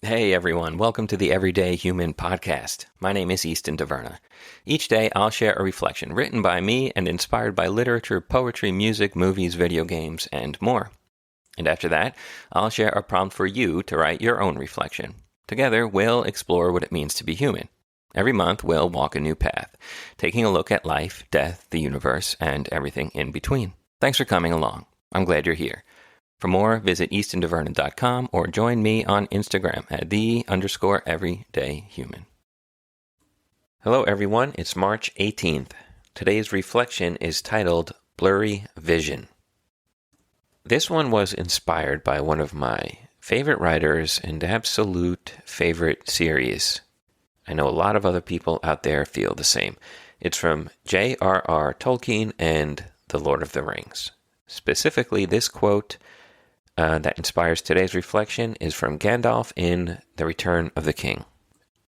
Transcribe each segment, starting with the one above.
Hey everyone, welcome to the Everyday Human Podcast. My name is Easton Taverna. Each day I'll share a reflection written by me and inspired by literature, poetry, music, movies, video games, and more. And after that, I'll share a prompt for you to write your own reflection. Together, we'll explore what it means to be human. Every month, we'll walk a new path, taking a look at life, death, the universe, and everything in between. Thanks for coming along. I'm glad you're here. For more, visit eastontaverna.com or join me on Instagram at _everydayhuman. Hello everyone, it's March 18th. Today's reflection is titled Blurry Vision. This one was inspired by one of my favorite writers and absolute favorite series. I know a lot of other people out there feel the same. It's from J.R.R. Tolkien and The Lord of the Rings. Specifically, this quote that inspires today's reflection is from Gandalf in The Return of the King.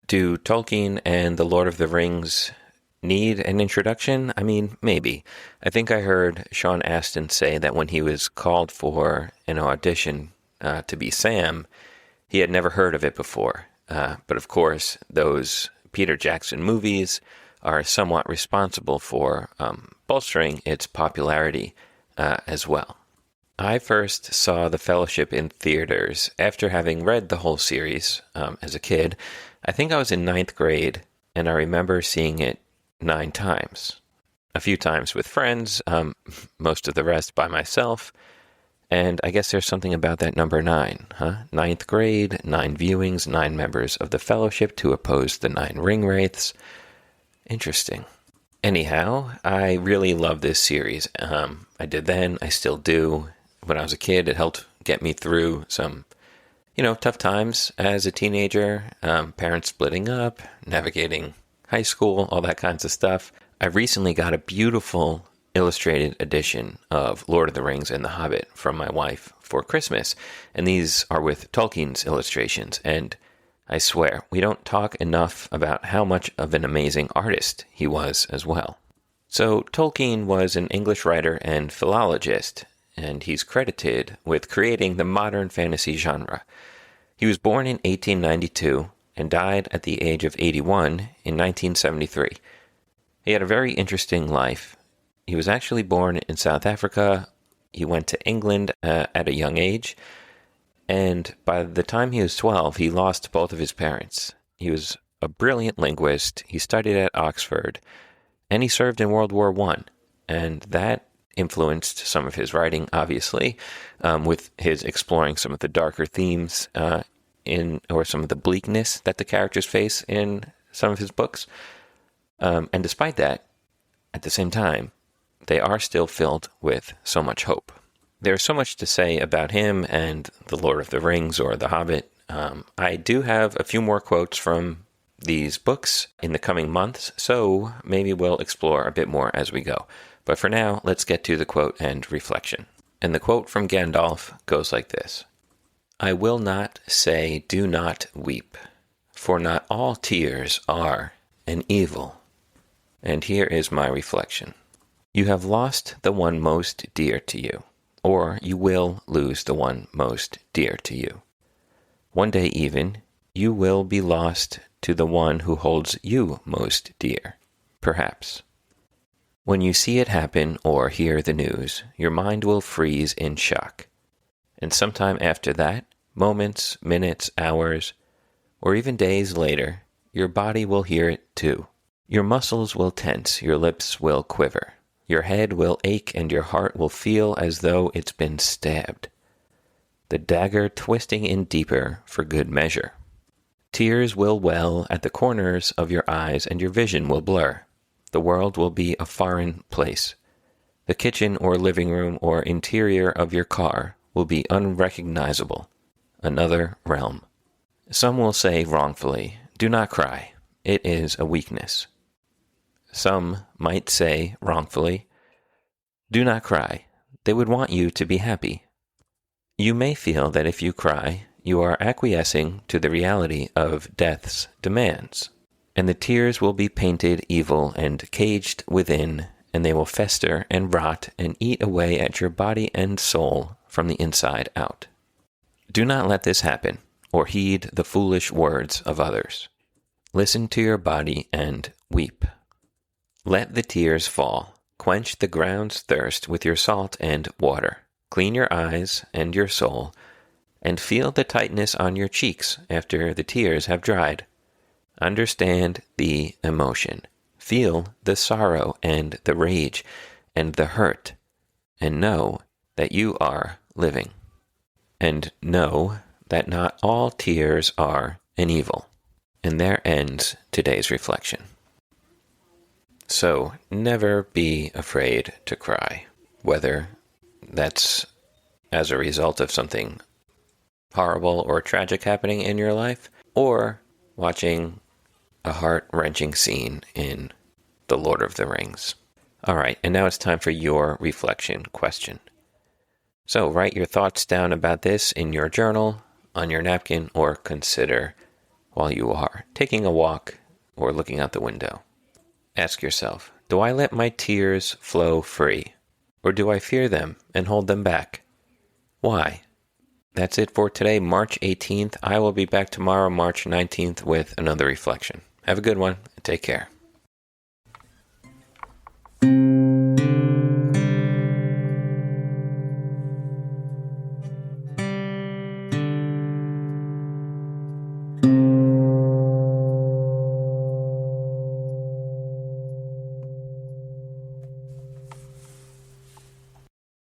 Do Tolkien and The Lord of the Rings need an introduction? I mean, maybe. I think I heard Sean Astin say that when he was called for an audition to be Sam, he had never heard of it before. But of course, those Peter Jackson movies are somewhat responsible for bolstering its popularity as well. I first saw The Fellowship in theaters after having read the whole series as a kid. I think I was in 9th grade, and I remember seeing it 9 times. A few times with friends, most of the rest by myself. And I guess there's something about that number 9, huh? 9th grade, 9 viewings, 9 members of the Fellowship to oppose the 9 ringwraiths. Interesting. Anyhow, I really love this series. I did then, I still do. When I was a kid, it helped get me through some, tough times as a teenager, parents splitting up, navigating high school, all that kinds of stuff. I recently got a beautiful illustrated edition of Lord of the Rings and The Hobbit from my wife for Christmas, and these are with Tolkien's illustrations, and I swear, we don't talk enough about how much of an amazing artist he was as well. So Tolkien was an English writer and philologist, and he's credited with creating the modern fantasy genre. He was born in 1892 and died at the age of 81 in 1973. He had a very interesting life. He was actually born in South Africa. He went to England at a young age, and by the time he was 12, he lost both of his parents. He was a brilliant linguist. He studied at Oxford, and he served in World War I, and that influenced some of his writing, obviously, with his exploring some of the darker themes or some of the bleakness that the characters face in some of his books. And despite that, at the same time, they are still filled with so much hope. There's so much to say about him and The Lord of the Rings or The Hobbit. I do have a few more quotes from these books in the coming months, so maybe we'll explore a bit more as we go. But for now, let's get to the quote and reflection. And the quote from Gandalf goes like this: "I will not say, do not weep, for not all tears are an evil." And here is my reflection. You have lost the one most dear to you, or you will lose the one most dear to you. One day even, you will be lost to the one who holds you most dear, perhaps. When you see it happen or hear the news, your mind will freeze in shock. And sometime after that, moments, minutes, hours, or even days later, your body will hear it too. Your muscles will tense, your lips will quiver, your head will ache, and your heart will feel as though it's been stabbed. The dagger twisting in deeper for good measure. Tears will well at the corners of your eyes, and your vision will blur. The world will be a foreign place. The kitchen or living room or interior of your car will be unrecognizable. Another realm. Some will say wrongfully, "Do not cry. It is a weakness." Some might say wrongfully, "Do not cry. They would want you to be happy." You may feel that if you cry, you are acquiescing to the reality of death's demands, and the tears will be painted evil and caged within, and they will fester and rot and eat away at your body and soul from the inside out. Do not let this happen, or heed the foolish words of others. Listen to your body and weep. Let the tears fall. Quench the ground's thirst with your salt and water. Clean your eyes and your soul, and feel the tightness on your cheeks after the tears have dried. Understand the emotion. Feel the sorrow and the rage and the hurt, and know that you are living. And know that not all tears are an evil. And there ends today's reflection. So, never be afraid to cry, whether that's as a result of something horrible or tragic happening in your life, or watching a heart-wrenching scene in The Lord of the Rings. All right, and now it's time for your reflection question. So, write your thoughts down about this in your journal, on your napkin, or consider while you are taking a walk or looking out the window. Ask yourself, do I let my tears flow free, or do I fear them and hold them back? Why? That's it for today, March 18th. I will be back tomorrow, March 19th, with another reflection. Have a good one, and take care.